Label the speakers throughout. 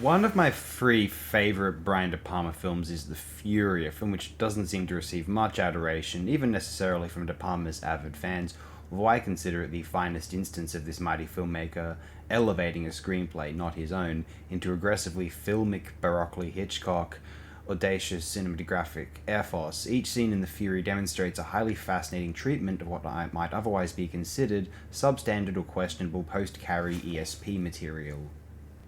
Speaker 1: One of my three favourite Brian De Palma films is The Fury, a film which doesn't seem to receive much adoration, even necessarily from De Palma's avid fans, although I consider it the finest instance of this mighty filmmaker elevating a screenplay, not his own, into aggressively filmic, baroquely Hitchcock, audacious cinematographic ethos. Each scene in The Fury demonstrates a highly fascinating treatment of what might otherwise be considered substandard or questionable post-Carrie ESP material.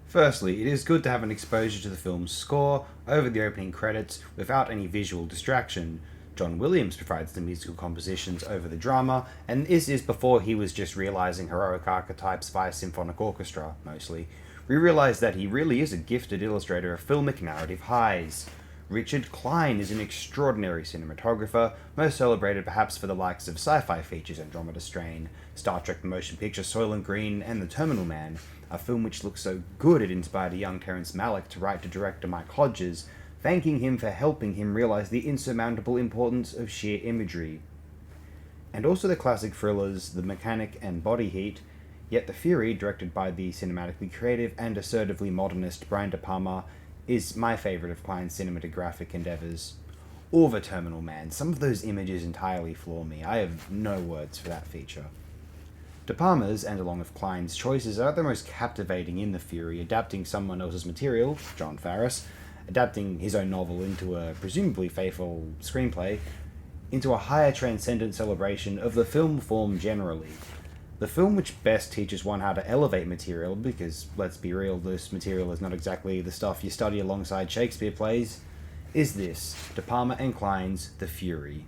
Speaker 1: Firstly, it is good to have an exposure to the film's score over the opening credits without any visual distraction. John Williams provides the musical compositions over the drama, and this is before he was just realizing heroic archetypes via symphonic orchestra, mostly. We realize that he really is a gifted illustrator of filmic narrative highs. Richard Klein is an extraordinary cinematographer, most celebrated perhaps for the likes of sci-fi features Andromeda Strain, Star Trek the Motion Picture Soylent Green, and The Terminal Man, a film which looks so good it inspired a young Terrence Malick to write to director Mike Hodges, thanking him for helping him realize the insurmountable importance of sheer imagery. And also the classic thrillers The Mechanic and Body Heat, yet The Fury, directed by the cinematically creative and assertively modernist Brian De Palma, is my favourite of Klein's cinematographic endeavours. Or The Terminal Man. Some of those images entirely floor me. I have no words for that feature. De Palma's, and along with Klein's, choices are the most captivating in The Fury, adapting someone else's material, John Farris, adapting his own novel into a presumably faithful screenplay, into a higher transcendent celebration of the film form generally. The film which best teaches one how to elevate material, because, let's be real, this material is not exactly the stuff you study alongside Shakespeare plays, is this, De Palma and Klein's The Fury.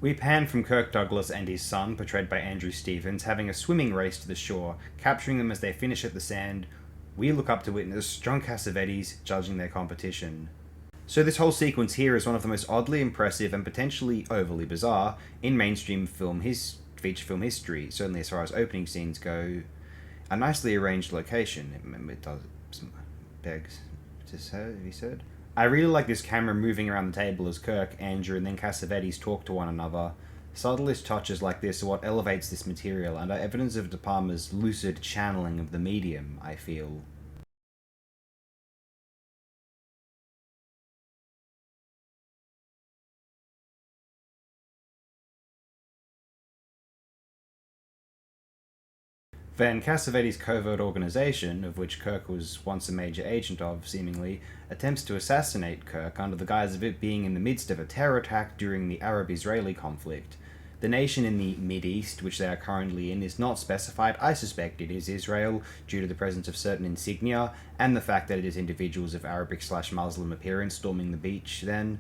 Speaker 1: We pan from Kirk Douglas and his son, portrayed by Andrew Stevens, having a swimming race to the shore, capturing them as they finish at the sand. We look up to witness John Cassavetes judging their competition. So this whole sequence here is one of the most oddly impressive and potentially overly bizarre in mainstream feature film history, certainly as far as opening scenes go. A nicely arranged location, it does begs to be said. I really like this camera moving around the table as Kirk, Andrew, and then Cassavetes talk to one another. Subtlest touches like this are what elevates this material, and are evidence of De Palma's lucid channeling of the medium, I feel. Then Cassavetes' covert organization, of which Kirk was once a major agent of, seemingly, attempts to assassinate Kirk under the guise of it being in the midst of a terror attack during the Arab-Israeli conflict. The nation in the Mid-East, which they are currently in, is not specified. I suspect it is Israel, due to the presence of certain insignia, and the fact that it is individuals of Arabic/Muslim appearance storming the beach then.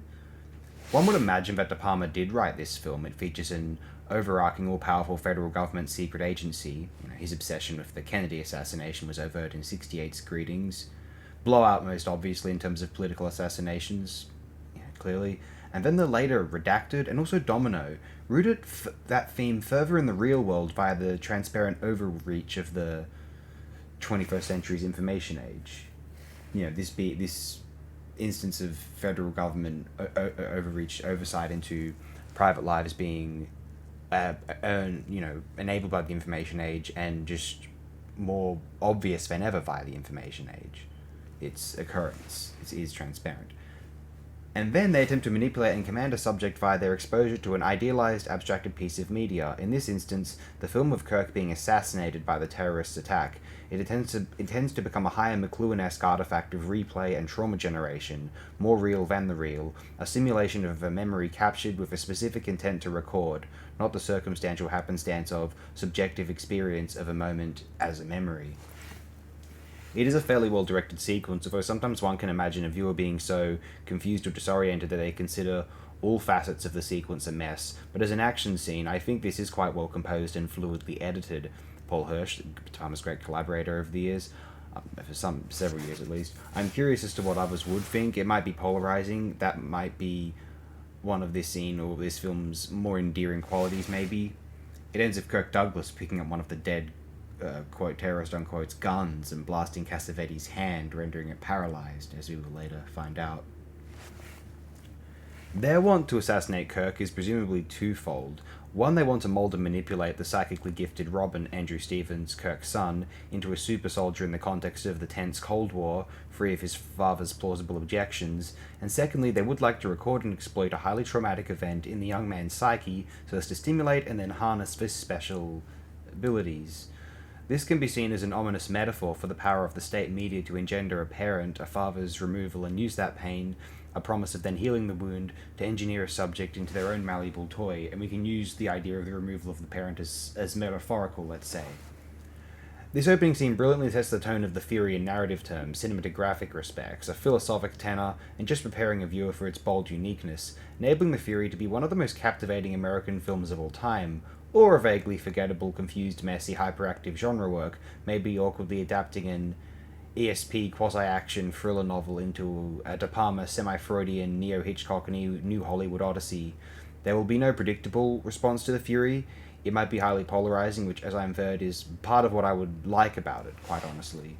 Speaker 1: One would imagine that De Palma did write this film. It features an overarching, all-powerful federal government secret agency. His obsession with the Kennedy assassination was overt in '68's Greetings. Blowout, most obviously, in terms of political assassinations, clearly. And then the later Redacted and also Domino rooted that theme further in the real world via the transparent overreach of the 21st century's information age. This instance of federal government overreach, oversight into private lives being, enabled by the information age and just more obvious than ever via the information age. Its occurrence is transparent. And then they attempt to manipulate and command a subject via their exposure to an idealized, abstracted piece of media. In this instance, the film of Kirk being assassinated by the terrorist attack. It tends to become a higher McLuhan-esque artifact of replay and trauma generation, more real than the real, a simulation of a memory captured with a specific intent to record, not the circumstantial happenstance of subjective experience of a moment as a memory. It is a fairly well-directed sequence, although sometimes one can imagine a viewer being so confused or disoriented that they consider all facets of the sequence a mess, but as an action scene, I think this is quite well composed and fluidly edited. Paul Hirsch, Thomas' great collaborator of the years, for several years at least. I'm curious as to what others would think. It might be polarizing. That might be one of this scene or this film's more endearing qualities, maybe. It ends with Kirk Douglas picking up one of the dead quote, terrorist, unquote, guns and blasting Cassavetes' hand, rendering it paralyzed, as we will later find out. Their want to assassinate Kirk is presumably twofold. One, they want to mold and manipulate the psychically gifted Robin, Andrew Stevens, Kirk's son, into a super soldier in the context of the tense Cold War, free of his father's plausible objections. And secondly, they would like to record and exploit a highly traumatic event in the young man's psyche so as to stimulate and then harness his special abilities. This can be seen as an ominous metaphor for the power of the state media to engender a parent, a father's removal, and use that pain, a promise of then healing the wound, to engineer a subject into their own malleable toy, and we can use the idea of the removal of the parent as metaphorical, let's say. This opening scene brilliantly sets the tone of the theory in narrative terms, cinematographic respects, a philosophic tenor, and just preparing a viewer for its bold uniqueness, enabling the Fury to be one of the most captivating American films of all time, or a vaguely forgettable, confused, messy, hyperactive genre work, maybe awkwardly adapting an ESP quasi-action thriller novel into a De Palma semi-Freudian neo-Hitchcock New Hollywood Odyssey. There will be no predictable response to the Fury. It might be highly polarizing, which, as I inferred, is part of what I would like about it, quite honestly.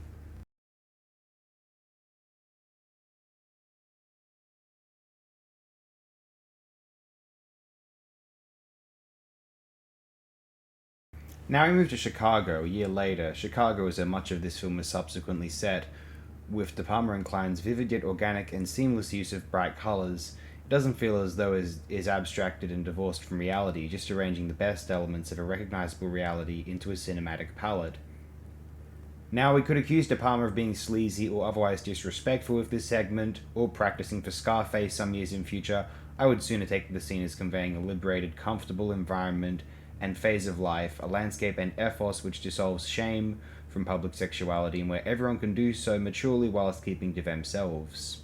Speaker 1: Now we move to Chicago, a year later. Chicago is where much of this film is subsequently set, with De Palma and Klein's vivid yet organic and seamless use of bright colours. It doesn't feel as though it is abstracted and divorced from reality, just arranging the best elements of a recognisable reality into a cinematic palette. Now, we could accuse De Palma of being sleazy or otherwise disrespectful with this segment, or practicing for Scarface some years in future. I would sooner take the scene as conveying a liberated, comfortable environment and phase of life, a landscape and ethos which dissolves shame from public sexuality and where everyone can do so maturely whilst keeping to themselves.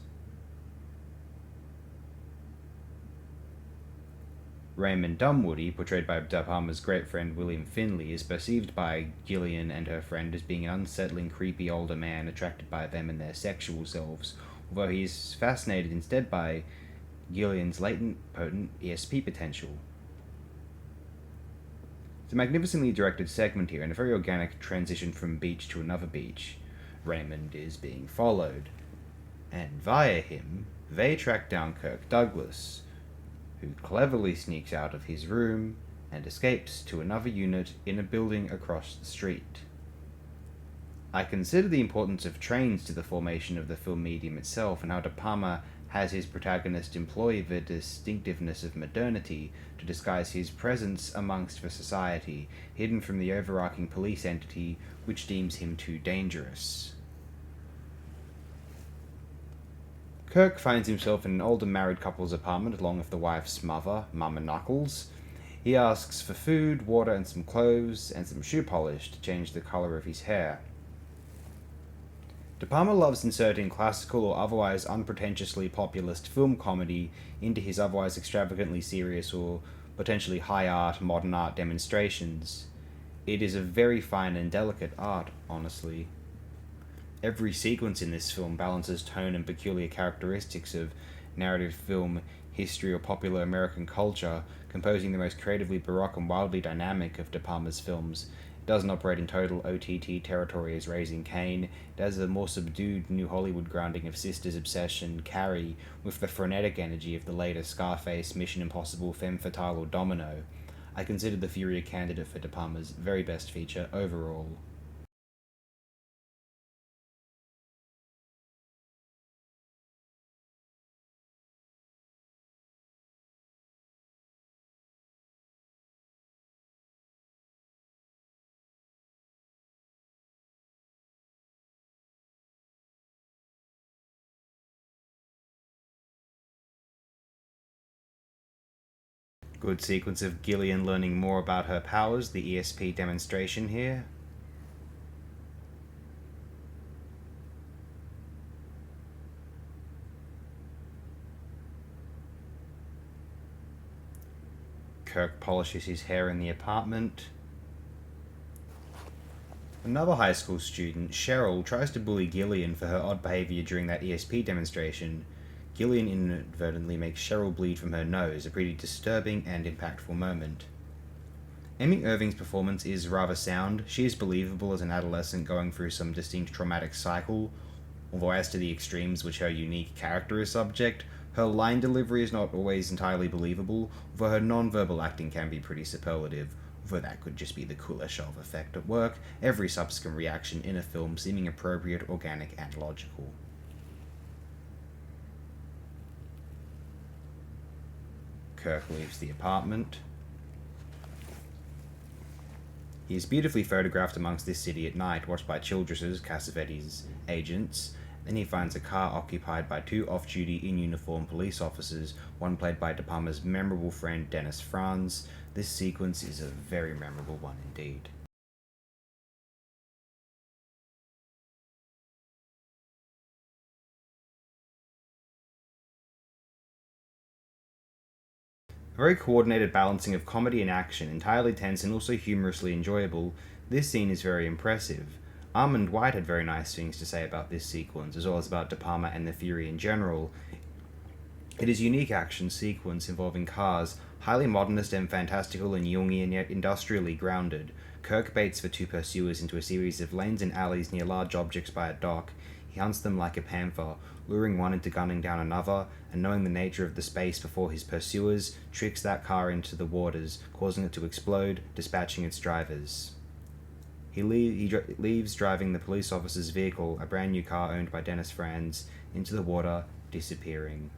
Speaker 1: Raymond Dunwoody, portrayed by De Palma's great friend William Finley, is perceived by Gillian and her friend as being an unsettling, creepy older man attracted by them and their sexual selves, although he is fascinated instead by Gillian's latent, potent ESP potential. It's a magnificently directed segment here and a very organic transition from beach to another beach. Raymond is being followed, and via him, they track down Kirk Douglas, who cleverly sneaks out of his room and escapes to another unit in a building across the street. I consider the importance of trains to the formation of the film medium itself, and how De Palma has his protagonist employ the distinctiveness of modernity to disguise his presence amongst the society, hidden from the overarching police entity which deems him too dangerous. Kirk finds himself in an older married couple's apartment along with the wife's mother, Mama Knuckles. He asks for food, water, and some clothes, and some shoe polish to change the colour of his hair. De Palma loves inserting classical or otherwise unpretentiously populist film comedy into his otherwise extravagantly serious or potentially high art, modern art demonstrations. It is a very fine and delicate art, honestly. Every sequence in this film balances tone and peculiar characteristics of narrative film, history, or popular American culture, composing the most creatively baroque and wildly dynamic of De Palma's films. It doesn't operate in total OTT territory as Raising Cain. It has a more subdued New Hollywood grounding of Sister's Obsession, Carrie, with the frenetic energy of the later Scarface, Mission Impossible, Femme Fatale, or Domino. I consider The Fury a candidate for De Palma's very best feature overall. Good sequence of Gillian learning more about her powers, the ESP demonstration here. Kirk polishes his hair in the apartment. Another high school student, Cheryl, tries to bully Gillian for her odd behaviour during that ESP demonstration. Gillian inadvertently makes Cheryl bleed from her nose, a pretty disturbing and impactful moment. Amy Irving's performance is rather sound. She is believable as an adolescent going through some distinct traumatic cycle, although as to the extremes which her unique character is subject, Her line delivery is not always entirely believable, although her non-verbal acting can be pretty superlative, although that could just be the Kuleshov effect at work, every subsequent reaction in a film seeming appropriate, organic, and logical. Kirk leaves the apartment. He is beautifully photographed amongst this city at night, watched by Childress's, Cassavetes' agents. Then he finds a car occupied by two off-duty, in-uniform police officers, one played by De Palma's memorable friend Dennis Franz. This sequence is a very memorable one indeed. A very coordinated balancing of comedy and action, entirely tense and also humorously enjoyable, this scene is very impressive. Armand White had very nice things to say about this sequence, as well as about De Palma and the Fury in general. It is a unique action sequence involving cars, highly modernist and fantastical and Jungian yet industrially grounded. Kirk baits for two pursuers into a series of lanes and alleys near large objects by a dock. He hunts them like a panther, luring one into gunning down another, and knowing the nature of the space before his pursuers, tricks that car into the waters, causing it to explode, dispatching its drivers. He leaves driving the police officer's vehicle, a brand new car owned by Dennis Franz, into the water, disappearing.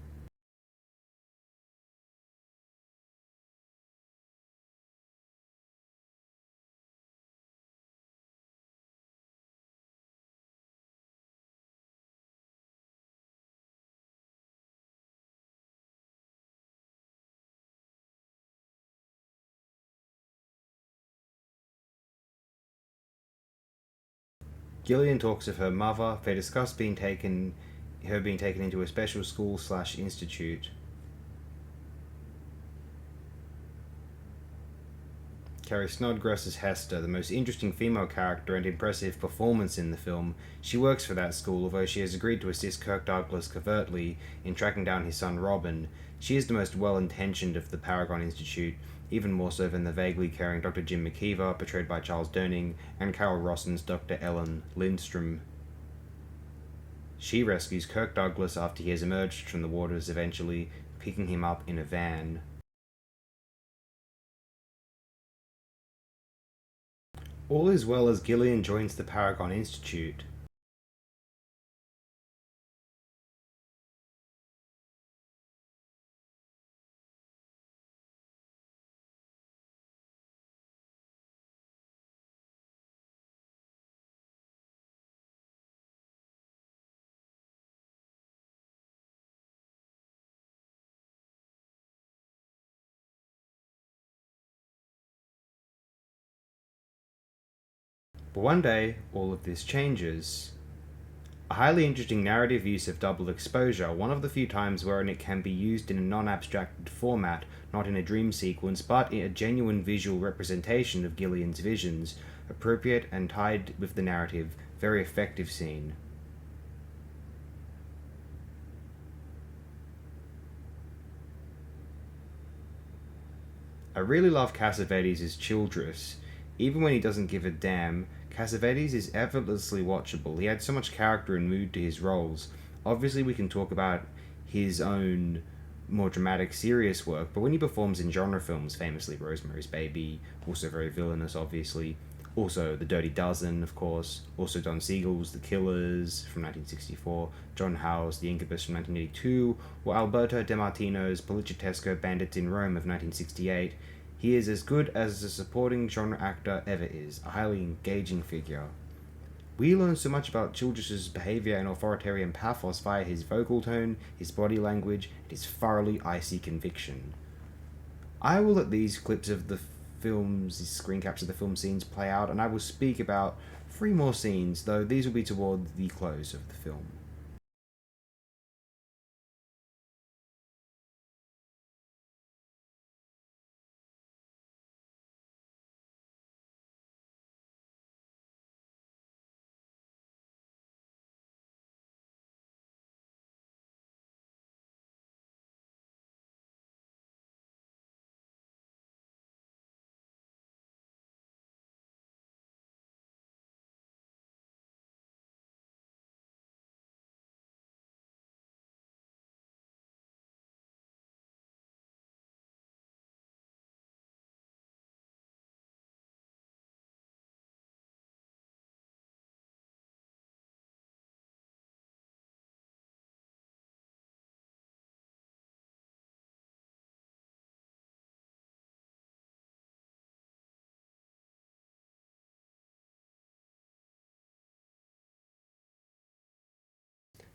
Speaker 1: Gillian talks of her mother. They discuss her being taken into a special school/institute. Carrie Snodgrass as Hester, the most interesting female character and impressive performance in the film. She works for that school, although she has agreed to assist Kirk Douglas covertly in tracking down his son Robin. She is the most well-intentioned of the Paragon Institute, even more so than the vaguely caring Dr. Jim McKeever, portrayed by Charles Durning, and Carol Rosson's Dr. Ellen Lindstrom. She rescues Kirk Douglas after he has emerged from the waters, eventually picking him up in a van. All is well as Gillian joins the Paragon Institute. But one day, all of this changes. A highly interesting narrative use of double exposure, one of the few times wherein it can be used in a non-abstracted format, not in a dream sequence, but in a genuine visual representation of Gillian's visions, appropriate and tied with the narrative, very effective scene. I really love Cassavetes as Childress. Even when he doesn't give a damn, Cassavetes is effortlessly watchable. He adds so much character and mood to his roles. Obviously, we can talk about his own more dramatic, serious work, but when he performs in genre films, famously Rosemary's Baby, also very villainous, obviously, also The Dirty Dozen, of course, also Don Siegel's The Killers from 1964, John Howe's The Incubus from 1982, or Alberto De Martino's Poliziesco Bandits in Rome of 1968, he is as good as a supporting genre actor ever is, a highly engaging figure. We learn so much about Childress's behavior and authoritarian pathos via his vocal tone, his body language, and his thoroughly icy conviction. I will let these clips of the films, these screen caps of the film scenes play out, and I will speak about 3 more scenes, though these will be toward the close of the film.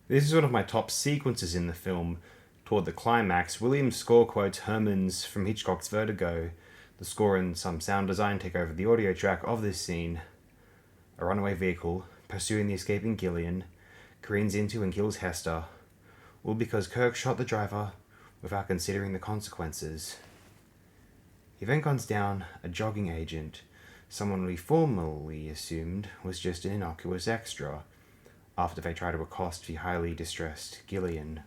Speaker 1: This is one of my top sequences in the film. Toward the climax, Williams' score quotes Herman's from Hitchcock's Vertigo. The score and some sound design take over the audio track of this scene. A runaway vehicle, pursuing the escaping Gillian, careens into and kills Hester, all because Kirk shot the driver without considering the consequences. He then guns down a jogging agent, someone we formerly assumed was just an innocuous extra, after they try to accost the highly distressed Gillian.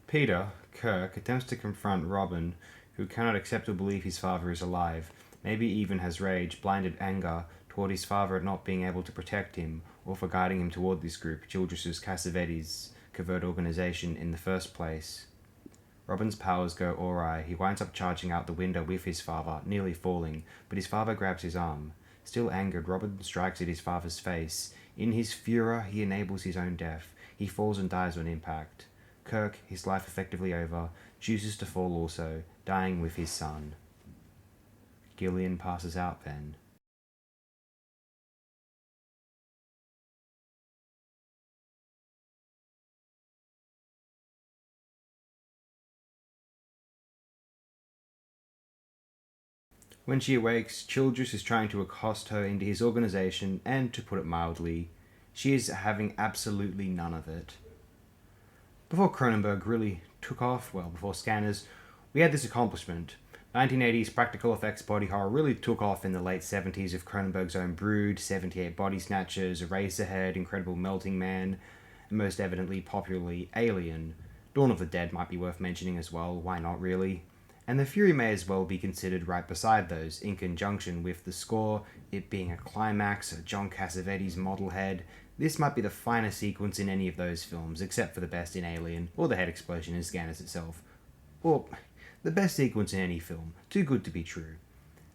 Speaker 1: Peter, Kirk, attempts to confront Robin, who cannot accept or believe his father is alive, maybe even has rage, blinded anger toward his father at not being able to protect him, or for guiding him toward this group, Childress's Cassavetes' covert organization in the first place. Robin's powers go awry. He winds up charging out the window with his father, nearly falling, but his father grabs his arm. Still angered, Robin strikes at his father's face. In his furor, he enables his own death. He falls and dies on impact. Kirk, his life effectively over, chooses to fall also, dying with his son. Gillian passes out then. When she awakes, Childress is trying to accost her into his organization, and, to put it mildly, she is having absolutely none of it. Before Cronenberg really took off, well, before Scanners, we had this accomplishment. 1980s practical effects body horror really took off in the late 70s with Cronenberg's own Brood, 78 Body Snatchers, Eraserhead, Incredible Melting Man, and most evidently popularly Alien. Dawn of the Dead might be worth mentioning as well, why not really? And The Fury may as well be considered right beside those, in conjunction with the score, it being a climax, a John Cassavetes model head. This might be the finest sequence in any of those films, except for the best in Alien, or the head explosion in Scanners itself. Or the best sequence in any film, too good to be true.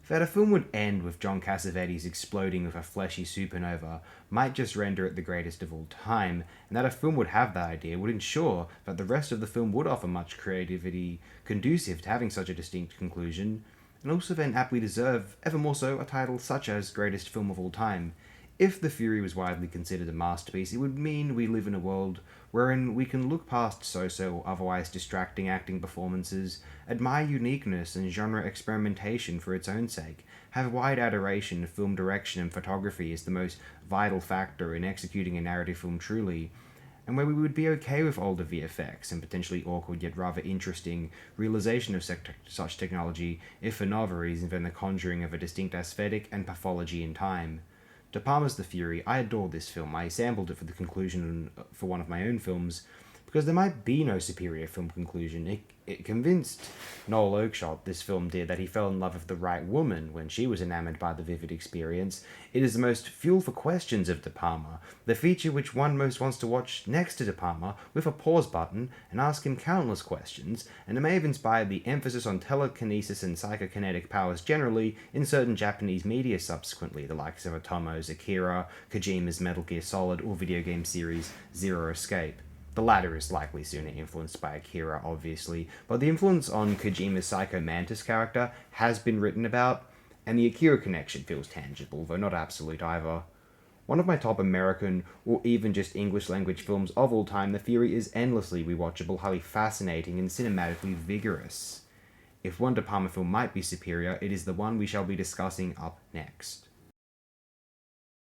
Speaker 1: That a film would end with John Cassavetes exploding with a fleshy supernova might just render it the greatest of all time, and that a film would have that idea would ensure that the rest of the film would offer much creativity conducive to having such a distinct conclusion, and also then aptly deserve, ever more so, a title such as Greatest Film of All Time. If The Fury was widely considered a masterpiece, it would mean we live in a world wherein we can look past so-so or otherwise distracting acting performances, admire uniqueness and genre experimentation for its own sake, have wide adoration of film direction and photography as the most vital factor in executing a narrative film truly, and where we would be okay with older VFX and potentially awkward yet rather interesting realization of such technology, if for no other reason than the conjuring of a distinct aesthetic and pathology in time. De Palma's The Fury, I adore this film. I sampled it for the conclusion for one of my own films, because there might be no superior film conclusion. It convinced Noel Oakeshott, this film did, that he fell in love with the right woman when she was enamored by the vivid experience. It is the most fuel for questions of De Palma, the feature which one most wants to watch next to De Palma with a pause button and ask him countless questions, and it may have inspired the emphasis on telekinesis and psychokinetic powers generally in certain Japanese media subsequently, the likes of Otomo's Akira, Kojima's Metal Gear Solid, or video game series Zero Escape. The latter is likely sooner influenced by Akira, obviously, but the influence on Kojima's Psycho Mantis character has been written about, and the Akira connection feels tangible, though not absolute either. One of my top American, or even just English language films of all time, The Fury is endlessly rewatchable, highly fascinating, and cinematically vigorous. If one De Palma film might be superior, it is the one we shall be discussing up next.